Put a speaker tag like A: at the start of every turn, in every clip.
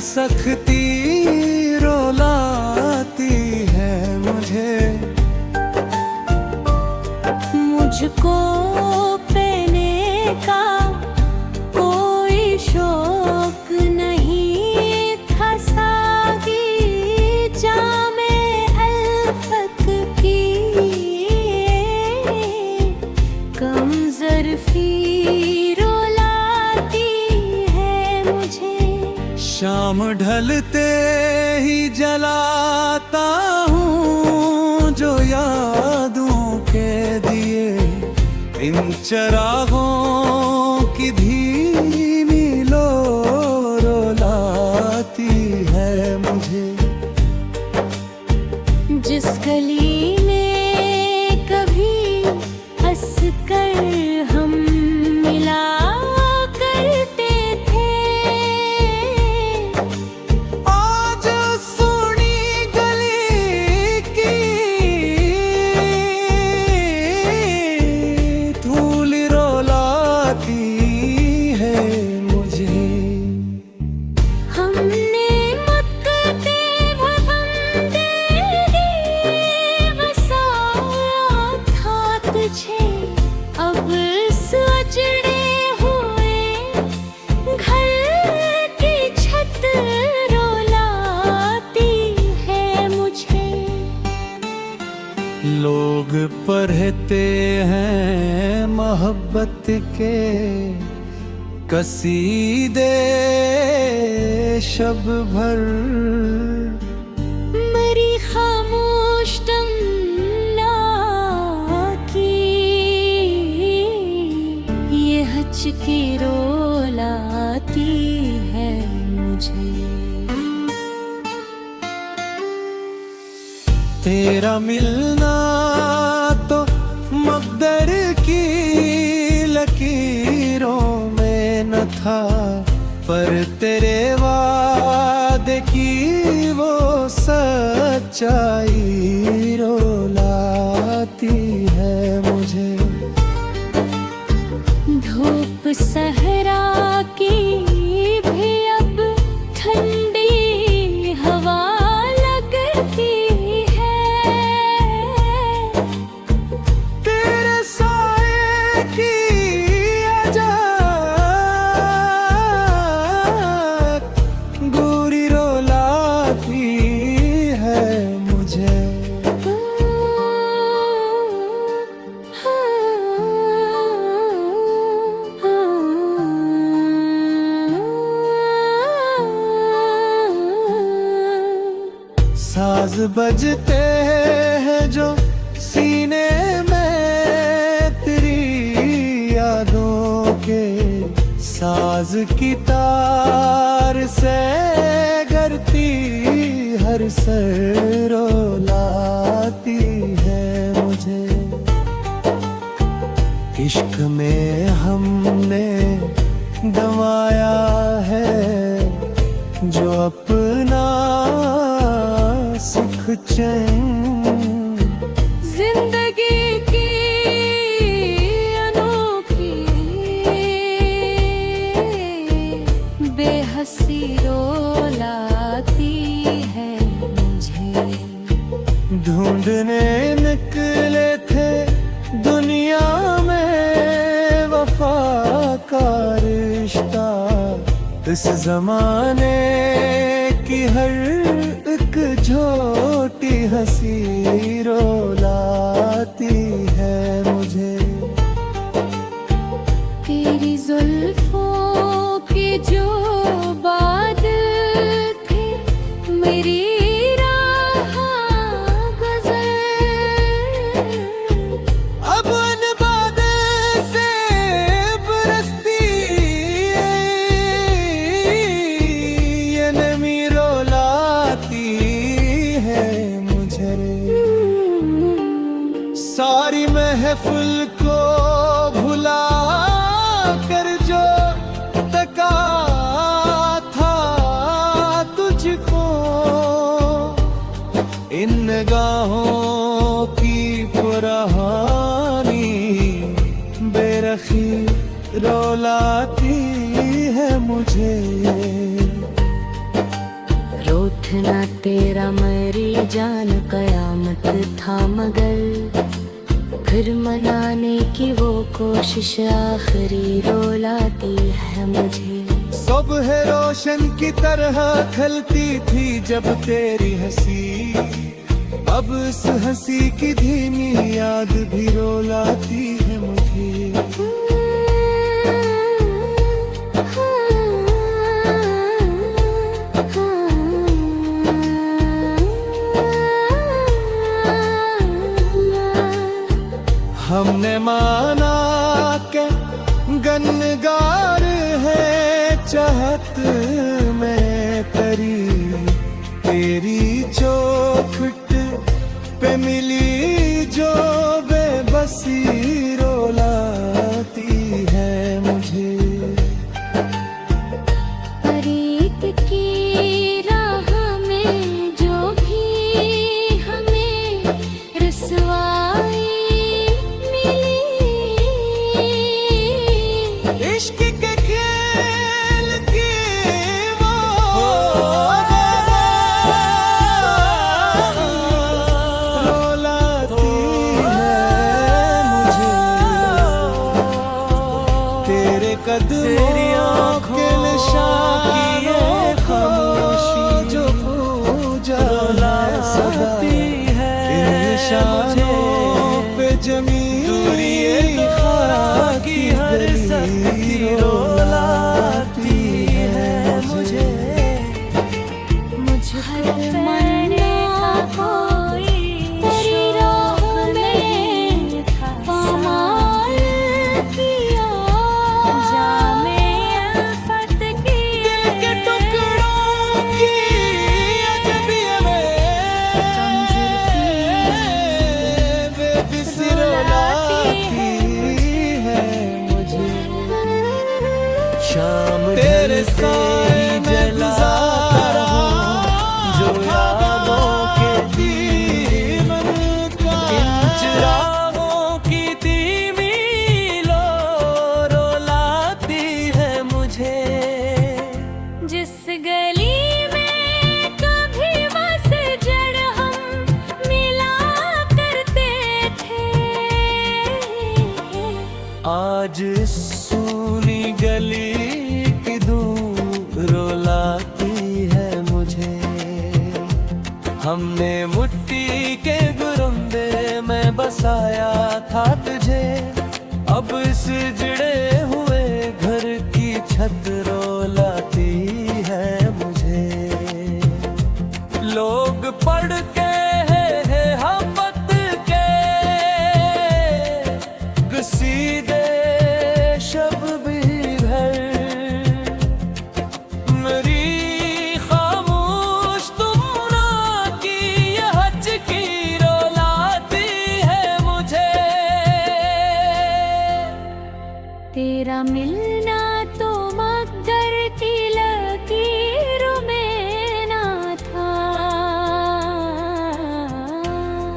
A: सख्ती रुलाती है मुझे।
B: मुझको पहने का कोई शौक नहीं था, सागी जामे अल्फत की कम ज़र्फ़ी रुलाती है मुझे।
A: शाम ढलते ही जलाता हूँ जो यादों के दिए, इन चिरागों की धीमी लो रुलाती है मुझे।
B: जिस गली में कभी हंस कर हम मिला करते थे,
A: आज सुनी गली की धूल रुलाती है मुझे।
B: हमने मक्ते भवंदे बसाया था तुझे, अब सजड़े हुए घर की छत रुलाती है मुझे।
A: लोग पढ़ते हैं मोहब्बत के कसीदे शब भर,
B: मेरी खामोश तमन्ना की ये हचकी रुलाती है मुझे।
A: तेरा मिलना तो मक़दर की लकीरों में न था, पर तेरे वादे की वो सच्चाई रुलाती है मुझे।
B: धूप सहरा की भी अब ठंडी हवा लगती है,
A: तेरे साए की गोरी रुलाती है मुझे। साज बजते हैं जो सीने में तेरी यादों के, साज की तार से गरती हर सर रुलाती है मुझे। इश्क में हमने गंवाया है जो अपना सुख चैन,
B: जिंदगी की अनोखी बेहसी रुलाती है मुझे।
A: ढूंढने निकले थे दुनिया में वफा का रिश्ता, इस जमाने की हर एक झोटी हंसी रुलाती है मुझे।
B: तेरी जुल्फों की जो बादल थे, मेरी राह गुज़र,
A: अब उन बादल से बरसती ये नमी रुलाती है मुझे। सारी महफिल को भुला कर जो तका था तुझको, इन निगाहों की पुरानी बेरखी रुलाती है मुझे।
B: तेरा मेरी जान कयामत था, मगर फिर मनाने की वो कोशिश आखिरी रुलाती है मुझे।
A: सुबह रोशन की तरह खलती थी जब तेरी हंसी, अब इस हंसी की धीमी याद भी रुलाती है मुझे। हमने माना के गनगार है चाहत में तेरी चौखट पे मिली जो बेबसी रुलाती है मुझे।
B: प्रीत की राह में जो भी हमें रसवाई
A: इश्क के खेल की वो रुलाती है मुझे। तेरे कदमों के निशानों को जो पूजा रुलाती है निशानों पे जमीन की हर सख्ती रुलाती है मुझे।
B: मुझे हर मरने का कोई तेरी राह में था, पामाल किया जामे अल्फत की
A: दिल के टुकड़ों की अजबियत बेबसी रुलाती है मुझे। शाम तेरे साए में गुजारा जो यादों के दीवन का, इन चिरागों की धीमी लो रुलाती है मुझे।
B: जिस गली में कभी बस जड़ हम मिला करते थे,
A: आज सूनी गली की दूर रुलाती है मुझे। हमने मिट्टी के गुरुंदे में बसाया था तुझे, अब इस जड़े हुए घर की छत रुलाती है मुझे। लोग पढ़ के हैं मोहब्बत के कसीदे शब भी भर, मेरी खामोश तुमना की यह हज की रुलाती है मुझे।
B: तेरा मिलना तो मगर की लकीरों में ना था,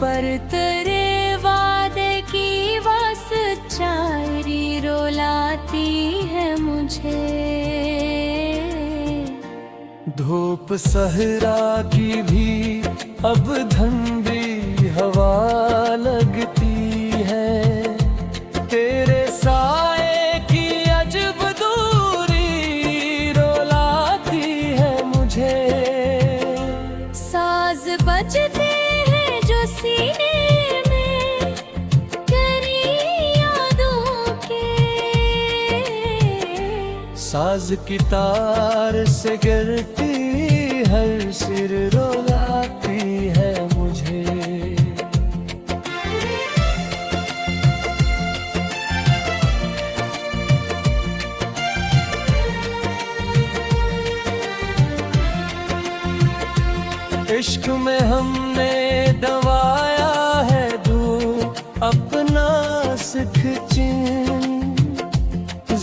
B: पर तेरे वादे की सच्चाई रुलाती है मुझे।
A: धूप सहरा की भी अब ठंडी हवा लगती है, तेरे साए की अजब दूरी रुलाती है मुझे।
B: साज बजते हैं जो सीने में तेरी यादों के,
A: साज की तार से गिरती हर सिर रुलाती है मुझे। इश्क में हमने दवाया है दूर अपना सिख चिन,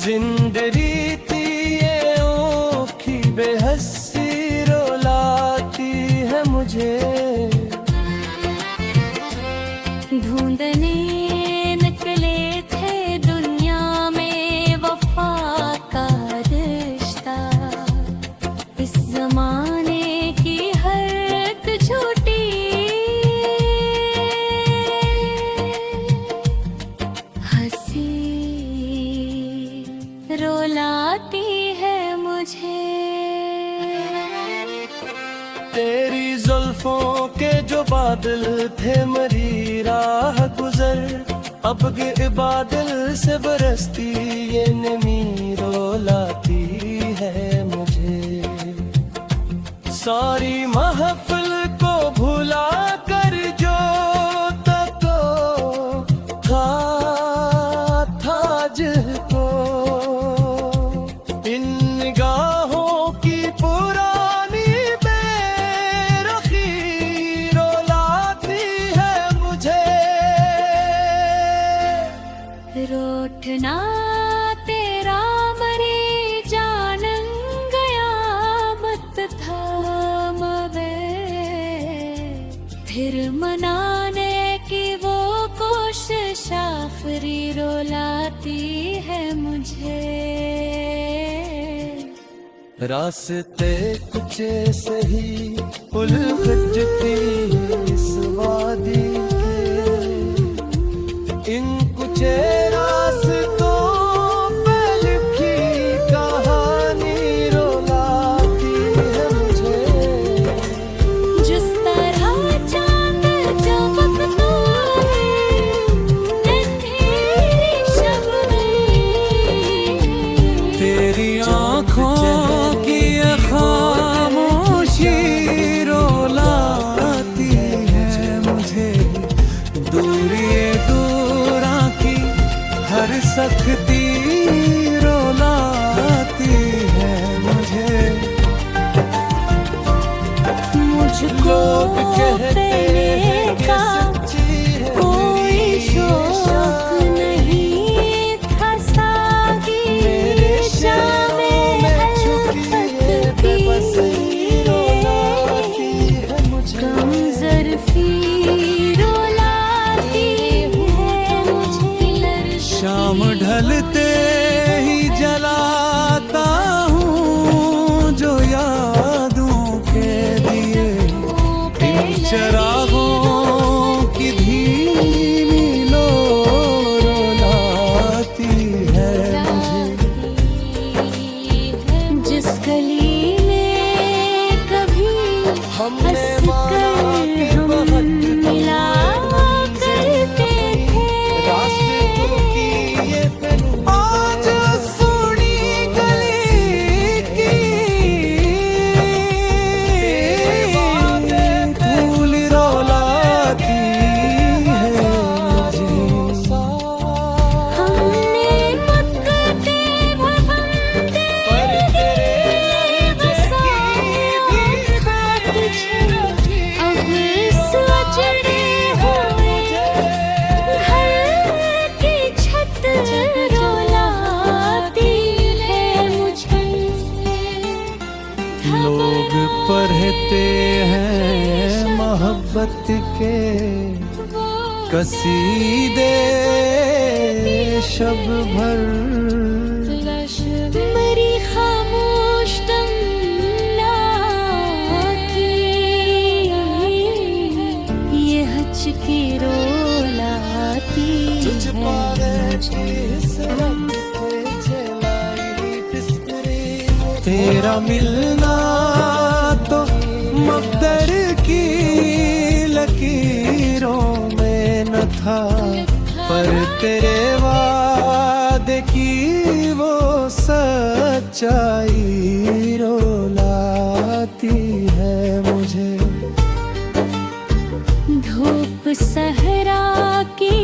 A: जिंदगी थी ये ओखी बेहसी रुलाती है मुझे।
B: ढूंढने निकले थे दुनिया में वफा का रिश्ता, इस जमाने की हर
A: बादल थे मरी राह गुजर, अब गिर बादल से बरसती ये नमी रुलाती है मुझे। सारी महफिल को भुला कर जो तको था जिसको, इन निगाहों की पुरानी बेरुखी रुलाती है मुझे।
B: रोठना तेरा मरी जानन गया मत थाम वे, फिर मनाने की वो कोशिश आखिरी रुलाती है मुझे।
A: रास्ते कुछ सही उलझती इस वादी के, इन कुछ रास्तों पे लिखी कहानी रुलाती है मुझे।
B: जिस तरह चांद चमकता है अंधेरी शब में,
A: तेरी आँखों की ये खामोशी रुलाती है मुझे। दूरी दूरा की हर सख्ती रुलाती है मुझे।
B: मुझको
A: लोग कहते हैं कि
B: का
A: सच्ची है
B: कोई
A: मेरी
B: शौक नहीं था सागी,
A: मेरे शहरों में छुपी है बेबसी रुलाती है मुझे।
B: कम ज़र्फ़ी रुलाती है मुझे।
A: शाम ढलते ही जलाता हूँ जो यादों के दिए, इन चरागों की धीमी लो रुलाती है मुझे।
B: जिस गली में कभी
A: हमने
B: हंस
A: माना कि
B: कर हम
A: बहुत
B: मिला करते थे,
A: रास्तों की ये पहलू आज सुनी गली की धूल रुलाती है मुझे।
B: हमने मक्ते भवन
A: पर तेरे
B: बसा
A: की बात
B: तुझे, अब सजड़े हुए घर की छत रुलाती है मुझे।
A: लोग पढ़ते हैं मोहब्बत के कसीदे शब भर,
B: मेरी खामोश तमन्ना की ये हचकी रुलाती है मुझे।
A: तेरा मिलना तो मकदर की लकीरों में न था, पर तेरे वादे की वो सच्चाई रुलाती है मुझे।
B: धूप सहरा की